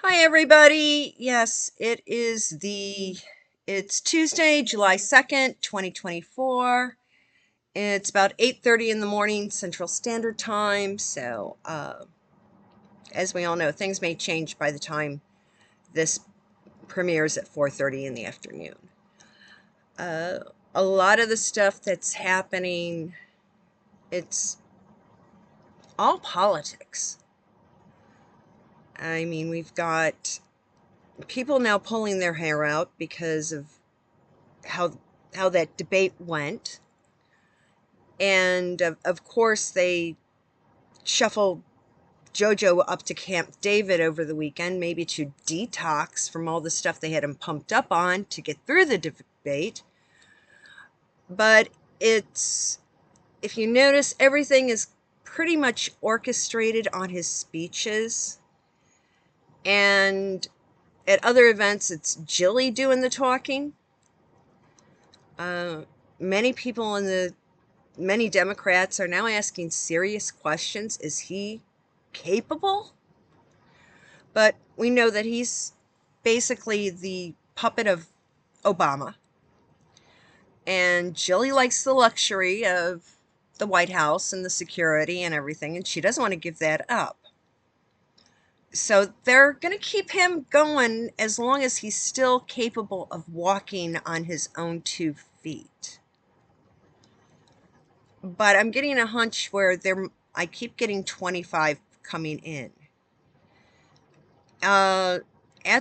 Hi everybody. Yes, it's Tuesday, July 2nd, 2024. It's about 8:30 in the morning Central Standard Time. So, as we all know, things may change by the time this premieres at 4:30 in the afternoon. Uh, a lot of the stuff that's happening, it's all politics. I mean, we've got people now pulling their hair out because of how how that debate went. And of course, they shuffled JoJo up to Camp David over the weekend, maybe to detox from all the stuff they had him pumped up on to get through the debate. But if you notice, everything is pretty much orchestrated on his speeches. And at other events, it's Jilly doing the talking. Uh, many people many Democrats are now asking serious questions. Is he capable? But we know that he's basically the puppet of Obama. And Jilly likes the luxury of the White House and the security and everything, and she doesn't want to give that up. So they're going to keep him going as long as he's still capable of walking on his own 2 feet. But I'm getting a hunch where I keep getting 25 coming in. At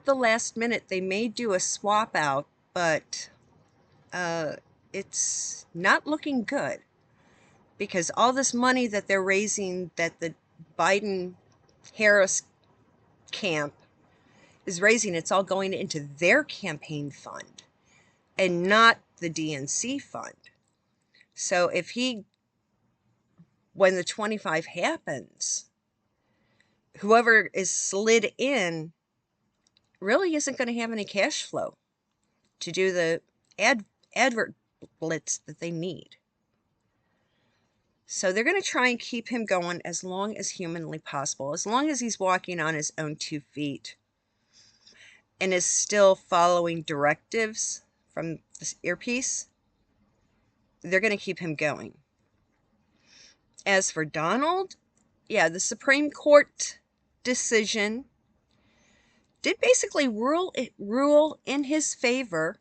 the last minute, they may do a swap out, but it's not looking good because all this money that they're raising, that the Biden-Harris camp is raising, it's all going into their campaign fund and not the DNC fund. So when the 25 happens, whoever is slid in really isn't going to have any cash flow to do the advert blitz that they need. So they're going to try and keep him going as long as humanly possible, as long as he's walking on his own 2 feet and is still following directives from this earpiece. They're going to keep him going. As for Donald, yeah, the Supreme Court decision did basically rule in his favor.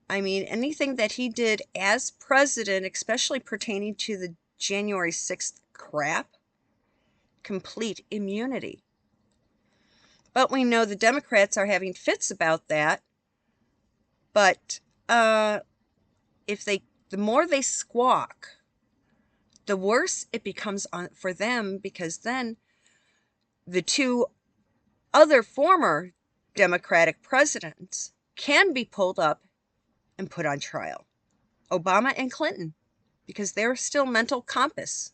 I mean, anything that he did as president, especially pertaining to the January 6th crap, complete immunity. But we know the Democrats are having fits about that. But the more they squawk, the worse it becomes for them, because then the two other former Democratic presidents can be pulled up and put on trial. Obama and Clinton, because they're still mental compass.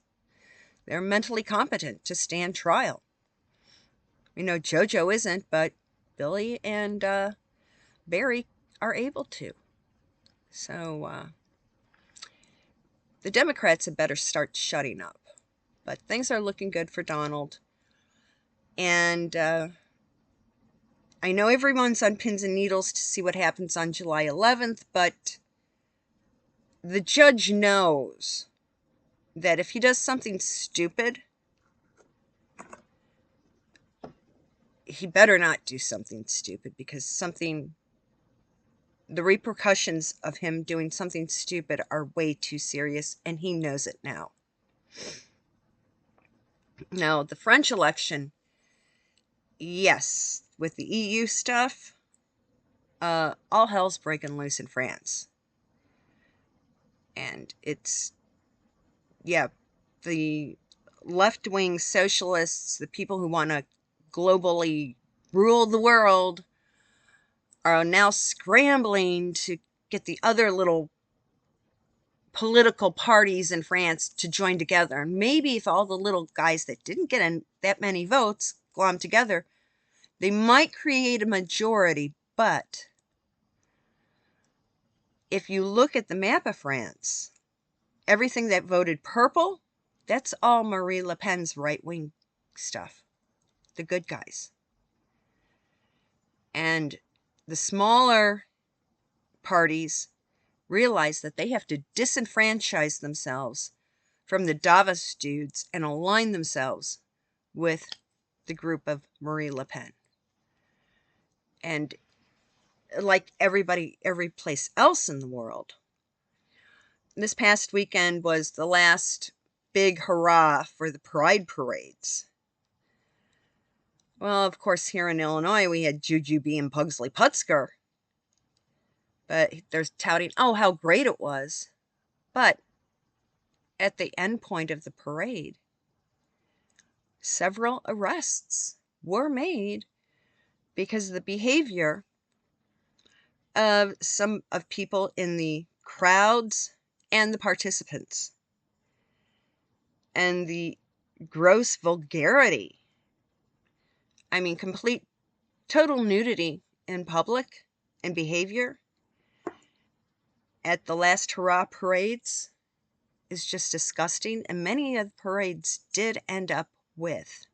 They're mentally competent to stand trial. You know, JoJo isn't, but Billy and Barry are able to. So the Democrats had better start shutting up. But things are looking good for Donald. And I know everyone's on pins and needles to see what happens on July 11th, but the judge knows that if he does something stupid, he better not do something stupid, because the repercussions of him doing something stupid are way too serious, and he knows it now. Now, the French election, yes, with the EU stuff, all hell's breaking loose in France. And the left-wing socialists, the people who want to globally rule the world, are now scrambling to get the other little political parties in France to join together. And maybe if all the little guys that didn't get that many votes glom together, they might create a majority. But if you look at the map of France, everything that voted purple, that's all Marie Le Pen's right-wing stuff. The good guys. And the smaller parties realize that they have to disenfranchise themselves from the Davos dudes and align themselves with the group of Marie Le Pen. And like every place else in the world, this past weekend was the last big hurrah for the pride parades. Well, of course, here in Illinois, we had Jujubee and Pugsley Putzker. But they're touting, oh, how great it was. But at the end point of the parade, several arrests were made because of the behavior of some of people in the crowds and the participants, and the gross vulgarity. I mean, complete, total nudity in public and behavior at the last hurrah parades is just disgusting. And many of the parades did end up with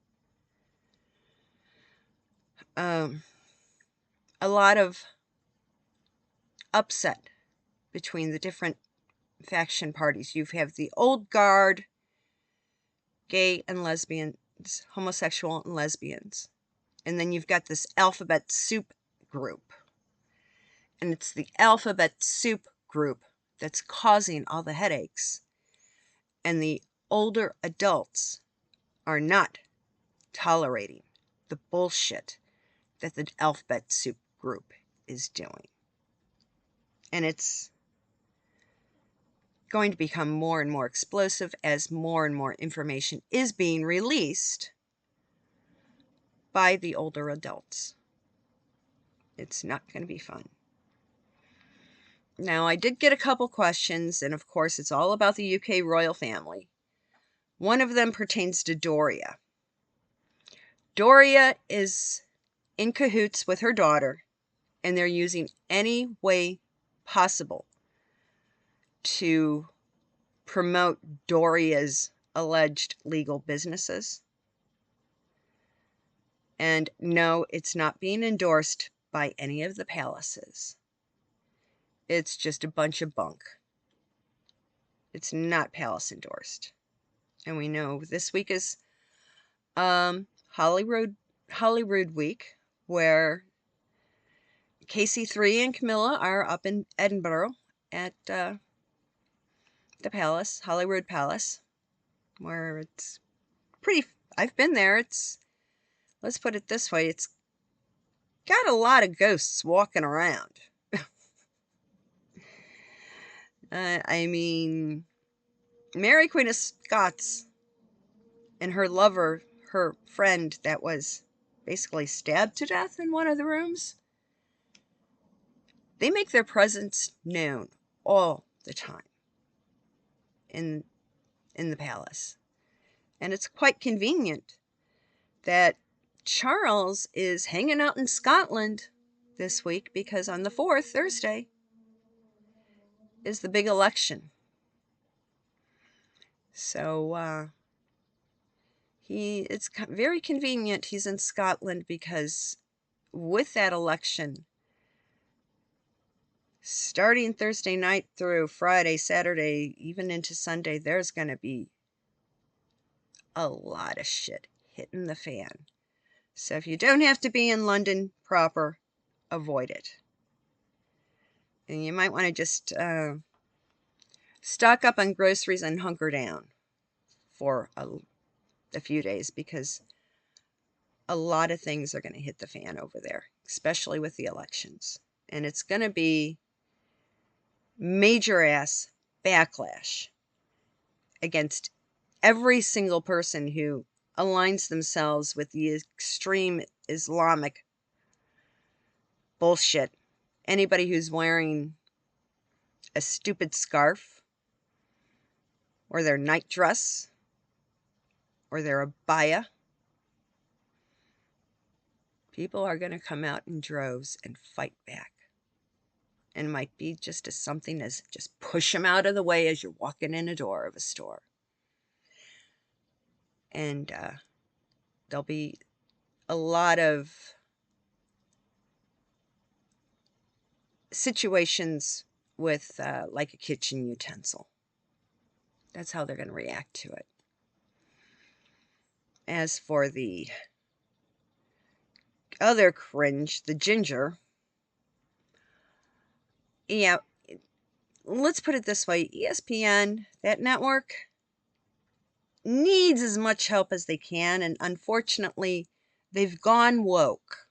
a lot of upset between the different faction parties. You have the old guard, gay and lesbians, homosexual and lesbians. And then you've got this alphabet soup group. And it's the alphabet soup group that's causing all the headaches. And the older adults are not tolerating the bullshit that the alphabet soup group is doing. And it's going to become more and more explosive as more and more information is being released by the older adults. It's not going to be fun. Now, I did get a couple questions, and of course, it's all about the UK royal family. One of them pertains to Doria. Doria is in cahoots with her daughter, and they're using any way possible to promote Doria's alleged legal businesses. And no, it's not being endorsed by any of the palaces. It's just a bunch of bunk. It's not palace endorsed. And we know this week is Holyrood week, where KC3 and Camilla are up in Edinburgh at the palace, Holyrood Palace, where it's pretty. I've been there. Let's put it this way, it's got a lot of ghosts walking around. I mean, Mary Queen of Scots and her lover, her friend that was basically stabbed to death in one of the rooms, they make their presence known all the time in the palace. And it's quite convenient that Charles is hanging out in Scotland this week, because on the 4th, Thursday, is the big election. So it's very convenient he's in Scotland, because with that election, starting Thursday night through Friday, Saturday, even into Sunday, there's going to be a lot of shit hitting the fan. So if you don't have to be in London proper, avoid it. And you might want to just stock up on groceries and hunker down for a few days, because a lot of things are going to hit the fan over there, especially with the elections. And it's going to be major ass backlash against every single person who aligns themselves with the extreme Islamic bullshit. Anybody who's wearing a stupid scarf, or their night dress, or their abaya, people are going to come out in droves and fight back. And it might be just as something as just push them out of the way as you're walking in a door of a store. And there'll be a lot of situations with like a kitchen utensil. That's how they're going to react to it. As for the other cringe, the ginger, yeah, let's put it this way. ESPN, that network, needs as much help as they can, and unfortunately, they've gone woke.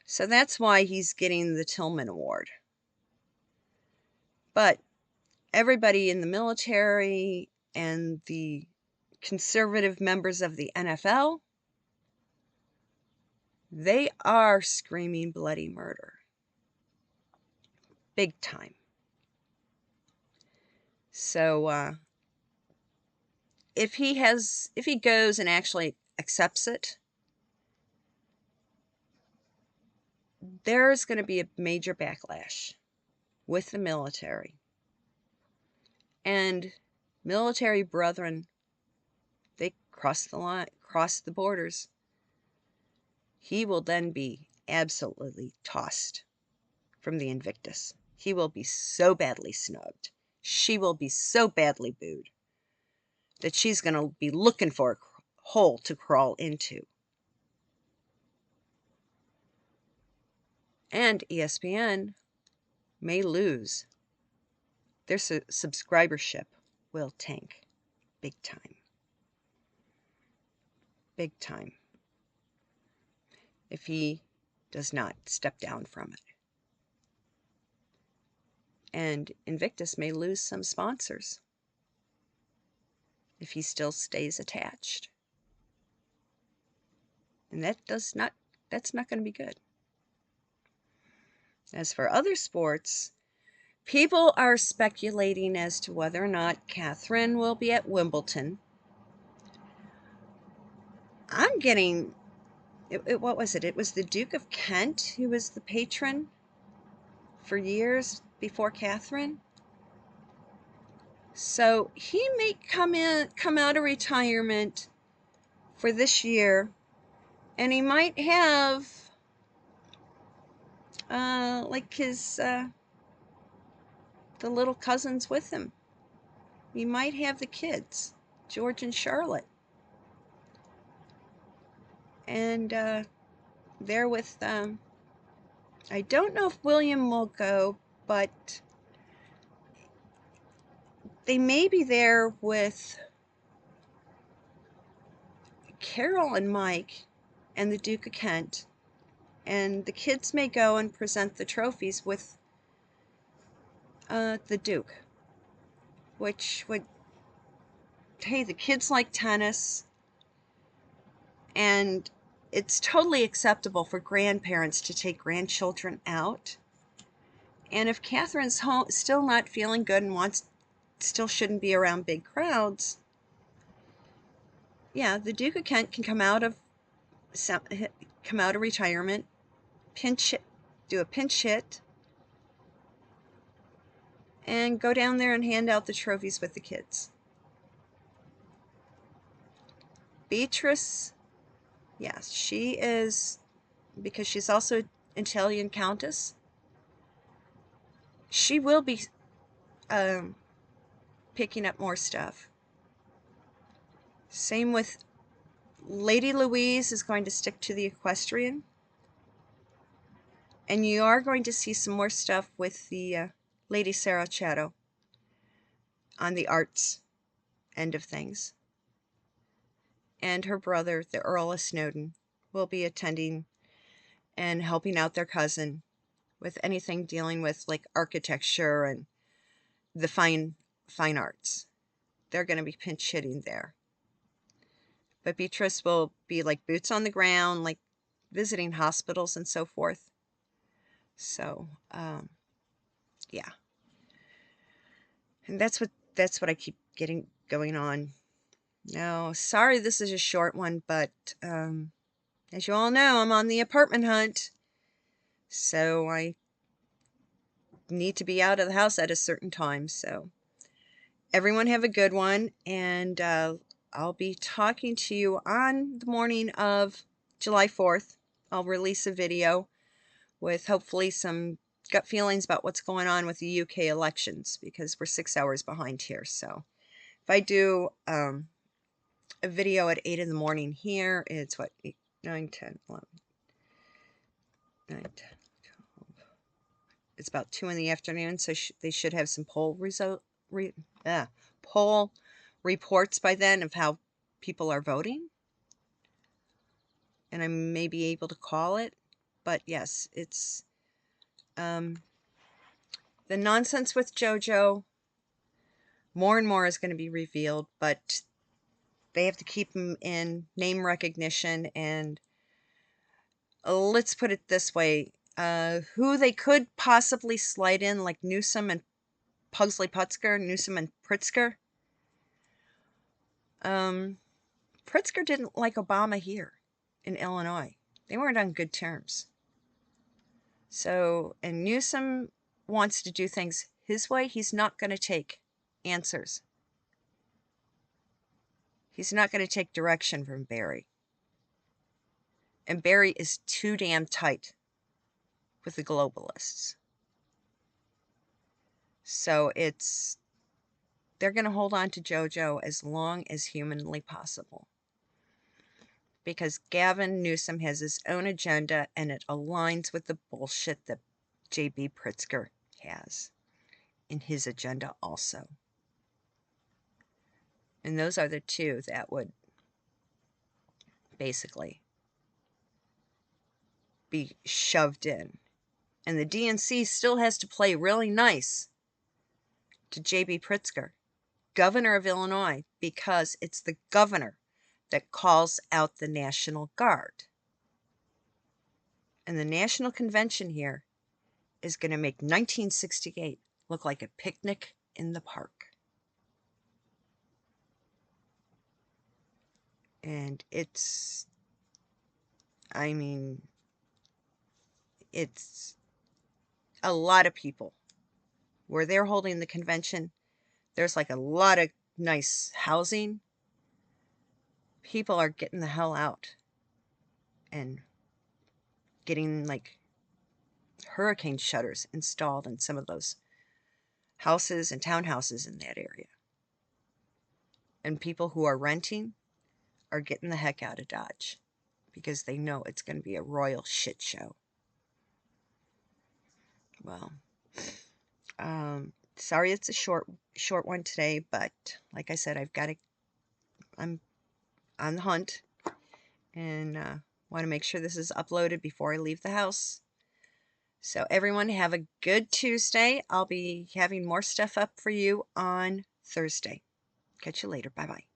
So that's why he's getting the Tillman Award. But everybody in the military and the conservative members of the NFL, they are screaming bloody murder. Big time. So if he goes and actually accepts it, there's going to be a major backlash with the military. And military brethren, they cross the line, cross the borders. He will then be absolutely tossed from the Invictus. He will be so badly snubbed. She will be so badly booed that she's going to be looking for a hole to crawl into. And ESPN may lose. Their subscribership will tank big time. Big time. If he does not step down from it. And Invictus may lose some sponsors if he still stays attached. And that's not going to be good. As for other sports, people are speculating as to whether or not Catherine will be at Wimbledon. I'm getting, what was it? It was the Duke of Kent who was the patron for years before Catherine. So he may come out of retirement for this year, and he might have like his the little cousins with him. He might have the kids, George and Charlotte, and they're with I don't know if William will go, but they may be there with Carol and Mike and the Duke of Kent, and the kids may go and present the trophies with the Duke, which would, hey, the kids like tennis, and it's totally acceptable for grandparents to take grandchildren out. And if Catherine's still not feeling good and still shouldn't be around big crowds, yeah, the Duke of Kent can come out of retirement, do a pinch hit, and go down there and hand out the trophies with the kids. Beatrice, yes, she is, because she's also an Italian countess, she will be picking up more stuff. Same with Lady Louise is going to stick to the equestrian. And you are going to see some more stuff with the Lady Sarah Chatto on the arts end of things. And her brother, the Earl of Snowdon, will be attending and helping out their cousin with anything dealing with like architecture and the fine arts. They're going to be pinch hitting there. But Beatrice will be like boots on the ground, like visiting hospitals and so forth. So, yeah. And that's what I keep getting going on. No, sorry this is a short one, but as you all know, I'm on the apartment hunt. So I need to be out of the house at a certain time. So everyone have a good one, and I'll be talking to you on the morning of July 4th. I'll release a video with hopefully some gut feelings about what's going on with the UK elections because we're 6 hours behind here. So if I do a video at 8 in the morning here, it's what, 8, 9, 10, 11, 9, 10, 12. It's about 2 in the afternoon, so they should have some poll reports by then of how people are voting. And I may be able to call it. But yes, it's the nonsense with JoJo. More and more is going to be revealed, but they have to keep him in name recognition. And let's put it this way, who they could possibly slide in, like Newsom and Pugsley Putzker, Newsom and Pritzker. Pritzker didn't like Obama here in Illinois. They weren't on good terms. So, and Newsom wants to do things his way. He's not going to take answers. He's not going to take direction from Barry. And Barry is too damn tight with the globalists. So they're going to hold on to JoJo as long as humanly possible. Because Gavin Newsom has his own agenda, and it aligns with the bullshit that J.B. Pritzker has in his agenda also. And those are the two that would basically be shoved in. And the DNC still has to play really nice to J.B. Pritzker, governor of Illinois, because it's the governor that calls out the National Guard. And the National Convention here is going to make 1968 look like a picnic in the park. And it's a lot of people. Where they're holding the convention, there's like a lot of nice housing. People are getting the hell out and getting like hurricane shutters installed in some of those houses and townhouses in that area. And people who are renting are getting the heck out of Dodge because they know it's going to be a royal shit show. Well, sorry it's a short one today, but like I said, I'm on the hunt and want to make sure this is uploaded before I leave the house. So everyone have a good Tuesday. I'll be having more stuff up for you on Thursday. Catch you later. Bye-bye.